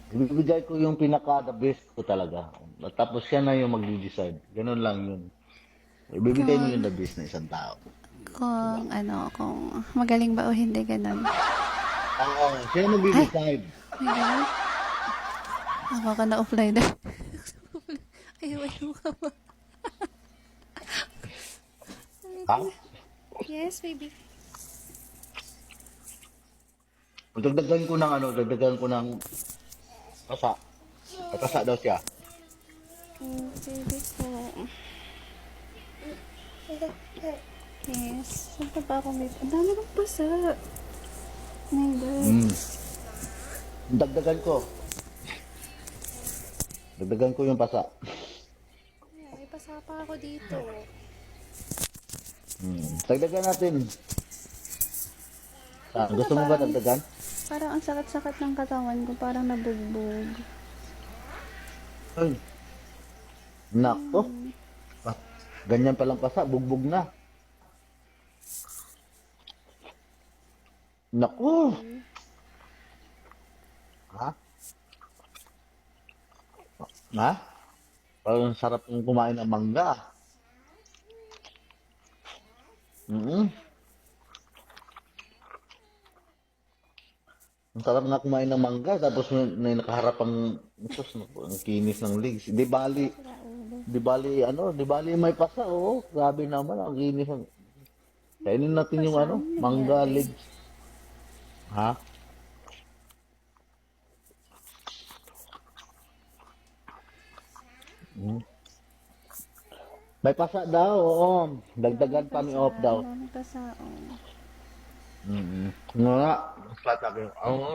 Ibibigay ko yung pinaka-the best ko talaga. Tapos siya na yung mag-decide. Ganun lang yun. Ibibigay mo yung Kung, the best na isang tao. Diba? kung magaling ba o hindi, ganun. Oo, siya yung Ay, mag-decide. may ganun. Ako ka na offline na. Ayaw, ayaw ka ba? Ha? Yes, baby. Dagdagan ko ng ano, dagdagan ko ng pasa. May pasa daw siya. Baby ko. Yes. Saan pa ba ako may... Ang dami kong pasa. Oh my God. Mm. Dagdagan ko. Dagdagan ko yung pasa. Yeah, may pasa pa ako dito. Dagdagan natin. Gusto mo ba dagdagan? Parang ang sakit-sakit ng katawan ko. Parang nabugbog. Ay. Nako. Ah, ganyan palang pasa, bugbog na. Nako. Ha? Ha? Parang sarap yung kumain ng mangga. Mm. Ang sarap nga kumain ng mangga, tapos may nakaharap ang, sus, naku, ang kinis ng legs. Di bali may pasa, oh. Grabe naman, ang kinis ng, kainin natin yung ano, Saan mangga nangyari? legs. Ha? Mm. May pasa daw, oo. Dagdagan pa ni Off daw. Ang dami pasa. Oh. Nga, pasabi,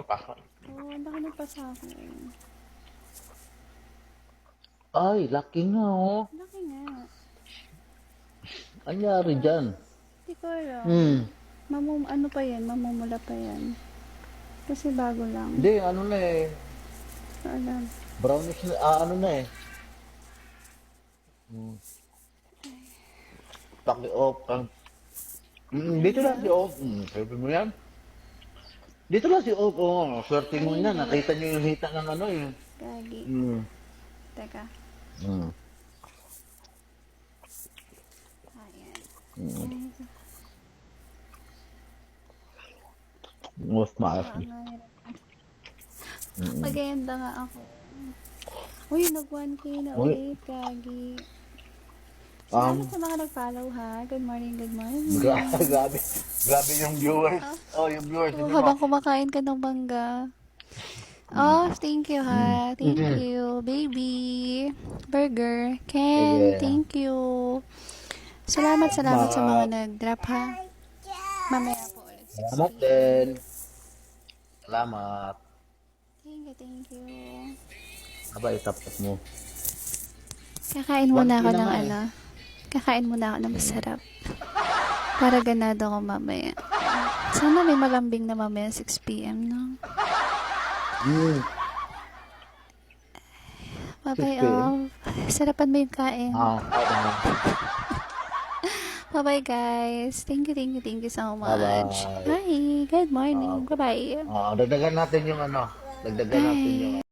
pasa. Oh, ang dami ng pasa ako. Ay, laki nga, oh. Laki nga. Anyari dyan? Hindi ko alam. Hmm. Ano pa yan? Mamumula pa yan. Kasi bago lang. Hindi, ano na eh. Alam. Brownish na, ano na eh. Paki-off kang. Dito lang si Off. Sabi mo yan. Dito lang si Off, oh. Swerte mo niya. Nakita niyo yung hita ng ano eh. Gagi. Mm. Teka. Mm. Ayan. Off maas. Maganda nga ako. Uy, nag 1K na Uy. ulit. Gagi. Salamat sa mga nag-follow ha. Good morning, good morning. Grabe. Grabe yung viewers. Oh, yung viewers. Oh, Hindi habang mo. kumakain ka ng mangga. Oh, thank you ha. Thank you, baby. Burger. Ken, Sige. thank you. Salamat sa mga nag-drop ha. Mamaya po ulit. Salamat din. Salamat. Thank you. Aba, itapos mo. Kakain muna 1K ako na ng nga eh. ano. Kakain muna ako ng masarap. Para ganado ako mamaya. Sana may malambing na mamaya 6 p.m. no? Mm. Bye-bye 6 p.m. all. Sarapan mo yung kain. Bye-bye guys. Thank you so much. Bye-bye. Bye. Good morning. Bye-bye. Dagdagan natin yung ano. Dagdagan natin yung